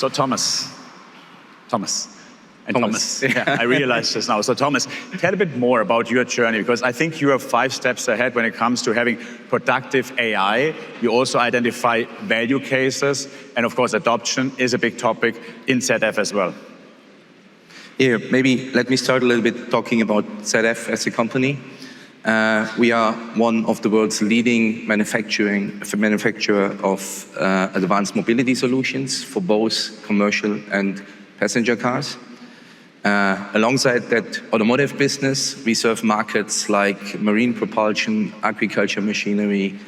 So Thomas. Yeah, I realized this now. So Thomas, tell a bit more about your journey, because I think you are 5 steps ahead when it comes to having productive AI. You also identify value cases, and of course adoption is a big topic in ZF as well. Yeah, maybe let me start a little bit talking about ZF as a company. We are one of the world's leading manufacturer of advanced mobility solutions for both commercial and passenger cars. Alongside that automotive business, we serve markets like marine propulsion, agriculture machinery,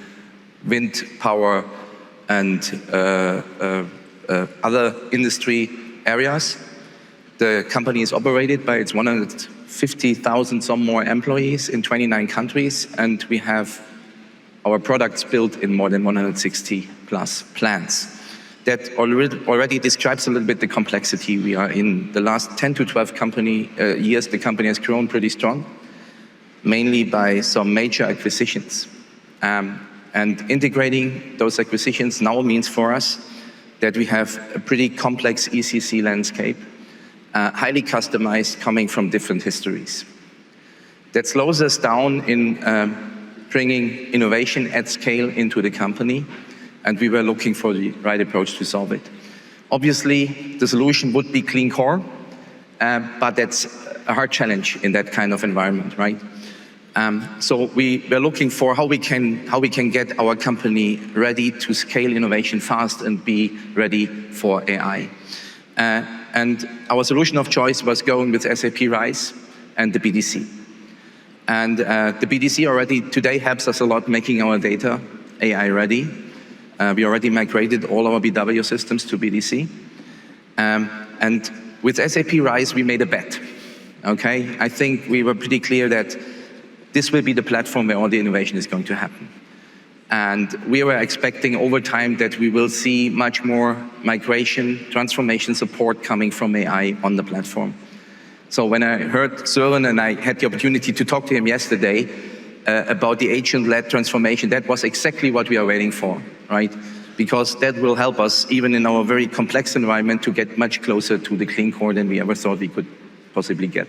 wind power, and other industry areas. The company is operated by its 150,000 some more employees in 29 countries, and we have our products built in more than 160 plus plants. That already describes a little bit the complexity we are in. The last 10 to 12 years, the company has grown pretty strong, mainly by some major acquisitions. And integrating those acquisitions now means for us that we have a pretty complex ECC landscape, highly customized, coming from different histories. That slows us down in bringing innovation at scale into the company, and we were looking for the right approach to solve it. Obviously, the solution would be clean core, but that's a hard challenge in that kind of environment, right? So we were looking for how we can get our company ready to scale innovation fast and be ready for AI. And our solution of choice was going with SAP RISE and the BDC. And the BDC already today helps us a lot making our data AI ready. We already migrated all our BW systems to BDC. And with SAP RISE, we made a bet, okay? I think we were pretty clear that this will be the platform where all the innovation is going to happen. And we were expecting over time that we will see much more migration, transformation support coming from AI on the platform. So when I heard Søren, and I had the opportunity to talk to him yesterday about the agent-led transformation, that was exactly what we are waiting for, right? Because that will help us, even in our very complex environment, to get much closer to the clean core than we ever thought we could possibly get.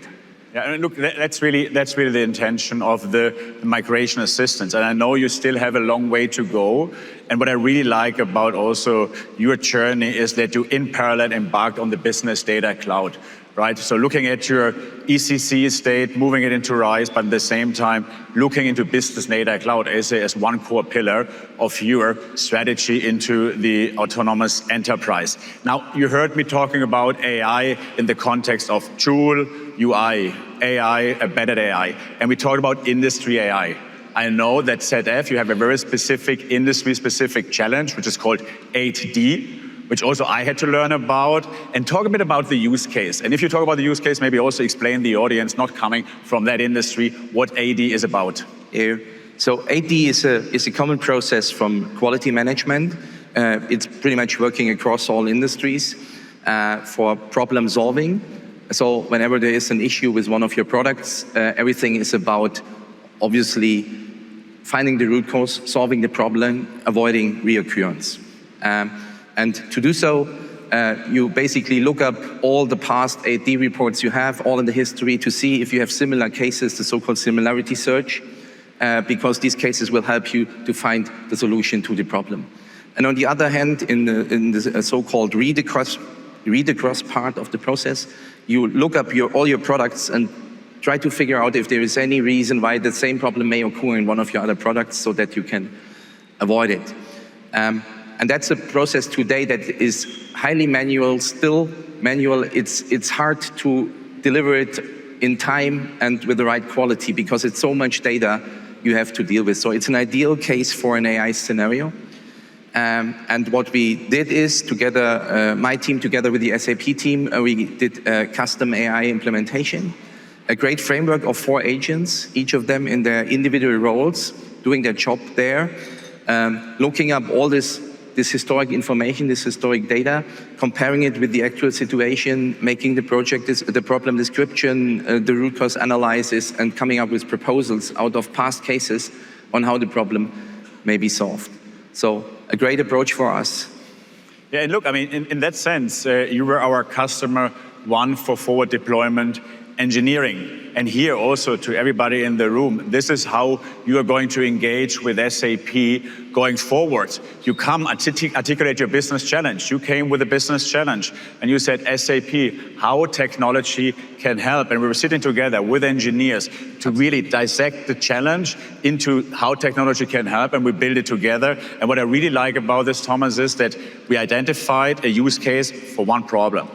Yeah, and look, that's really the intention of the migration assistance. And I know you still have a long way to go. And what I really like about also your journey is that you in parallel embarked on the Business Data Cloud, right? So looking at your ECC estate, moving it into RISE, but at the same time, looking into Business Data Cloud as one core pillar of your strategy into the autonomous enterprise. Now, you heard me talking about AI in the context of Joule, UI, AI, embedded AI, and we talked about industry AI. I know that ZF, you have a very specific industry-specific challenge, which is called 8D, which also I had to learn about, and talk a bit about the use case. And if you talk about the use case, maybe also explain the audience not coming from that industry what AD is about. Yeah. So AD is a common process from quality management. It's pretty much working across all industries for problem solving. So whenever there is an issue with one of your products, everything is about obviously finding the root cause, solving the problem, avoiding reoccurrence. And to do so, you basically look up all the past AD reports you have, all in the history, to see if you have similar cases, the so-called similarity search, because these cases will help you to find the solution to the problem. And on the other hand, in the so-called read across part of the process, you look up all your products and try to figure out if there is any reason why the same problem may occur in one of your other products so that you can avoid it. And that's a process today that is highly manual, still manual. It's hard to deliver it in time and with the right quality because it's so much data you have to deal with. So it's an ideal case for an AI scenario. And what we did is, together, my team together with the SAP team, we did a custom AI implementation, a great framework of 4 agents, each of them in their individual roles, doing their job there, looking up all this historic information, this historic data, comparing it with the actual situation, making the problem description, the root cause analysis, and coming up with proposals out of past cases on how the problem may be solved. So a great approach for us. Yeah, and look, I mean, in that sense, you were our customer one for forward deployment engineering. And here also to everybody in the room, this is how you are going to engage with SAP going forward. You come articulate your business challenge. You came with a business challenge and you said, SAP, how technology can help. And we were sitting together with engineers to really dissect the challenge into how technology can help, and we build it together. And what I really like about this, Thomas, is that we identified a use case for one problem.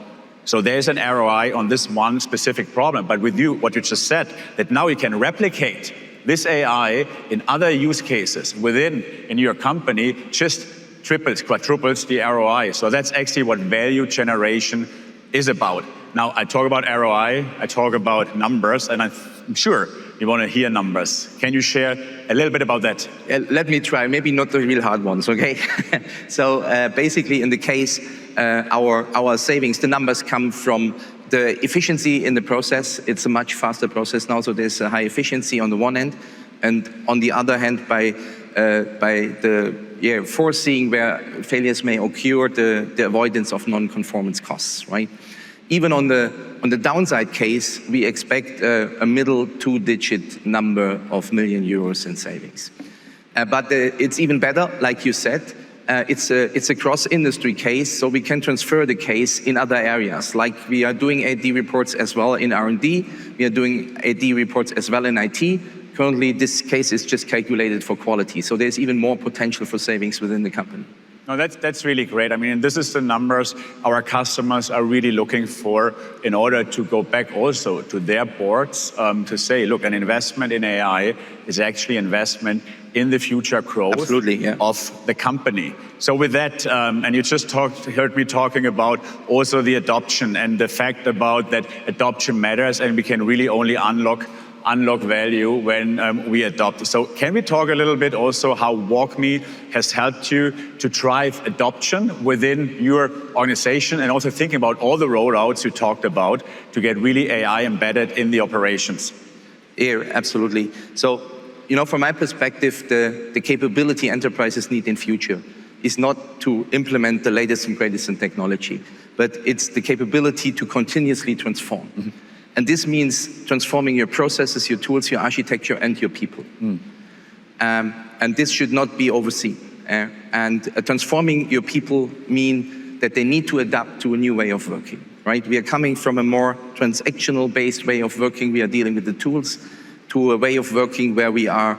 So there's an ROI on this one specific problem. But with you, what you just said, that now you can replicate this AI in other use cases in your company, just triples, quadruples the ROI. So that's actually what value generation is about. Now, I talk about ROI, I talk about numbers, and I'm sure you want to hear numbers. Can you share a little bit about that? Let me try, maybe not the real hard ones, okay? So basically in the case, our savings, the numbers come from the efficiency in the process. It's a much faster process now, so there's a high efficiency on the one end, and on the other hand, by the foreseeing where failures may occur, the avoidance of non-conformance costs, right? Even on the downside case, we expect a middle two-digit number of million euros in savings. But it's even better, like you said. It's a cross-industry case, so we can transfer the case in other areas. Like we are doing AD reports as well in R&D. We are doing AD reports as well in IT. Currently, this case is just calculated for quality, so there's even more potential for savings within the company. No, that's really great. I mean, this is the numbers our customers are really looking for in order to go back also to their boards to say, look, an investment in AI is actually investment in the future growth of the company. So with that, and you just heard me talking about also the adoption and the fact about that adoption matters, and we can really only unlock value when we adopt. So can we talk a little bit also how WalkMe has helped you to drive adoption within your organization, and also thinking about all the rollouts you talked about to get really AI embedded in the operations? Yeah, absolutely. So, from my perspective, the capability enterprises need in future is not to implement the latest and greatest in technology, but it's the capability to continuously transform. Mm-hmm. And this means transforming your processes, your tools, your architecture, and your people. And this should not be overseen. And transforming your people mean that they need to adapt to a new way of working, right? We are coming from a more transactional-based way of working. We are dealing with the tools to a way of working where we are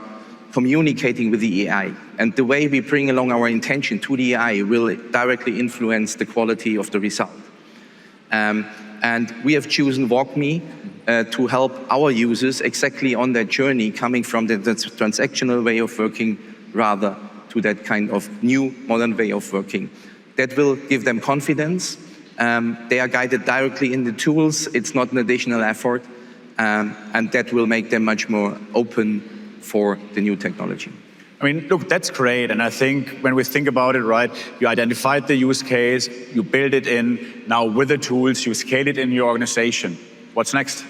communicating with the AI. And the way we bring along our intention to the AI will directly influence the quality of the result. And we have chosen WalkMe to help our users exactly on that journey, coming from the transactional way of working rather to that kind of new modern way of working. That will give them confidence. They are guided directly in the tools. It's not an additional effort. And that will make them much more open for the new technology. I mean, look, that's great. And I think when we think about it, right, you identified the use case, you build it in, now with the tools, you scale it in your organization. What's next?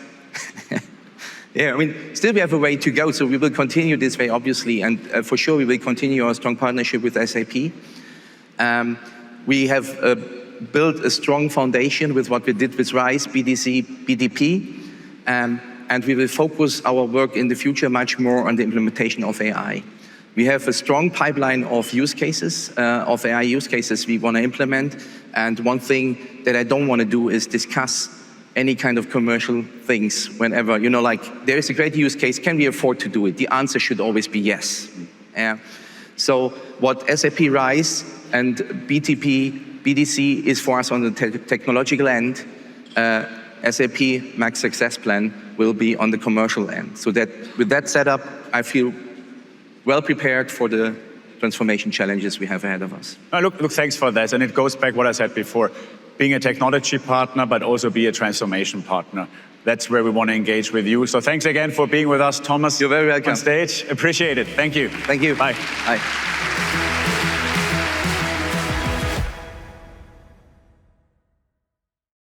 Yeah, I mean, still we have a way to go. So we will continue this way, obviously. And for sure, we will continue our strong partnership with SAP. We have built a strong foundation with what we did with RISE, BDC, BDP. And we will focus our work in the future much more on the implementation of AI. We have a strong pipeline of use cases, of AI use cases we want to implement. And one thing that I don't want to do is discuss any kind of commercial things whenever, like there is a great use case, can we afford to do it? The answer should always be yes. So what SAP RISE and BTP, BDC is for us on the technological end, SAP Max Success Plan will be on the commercial end. So that with that setup, I feel well prepared for the transformation challenges we have ahead of us. Look, thanks for that. And it goes back what I said before, being a technology partner, but also be a transformation partner. That's where we want to engage with you. So thanks again for being with us, Thomas. You're very welcome. On stage. Appreciate it. Thank you. Thank you. Bye. Bye.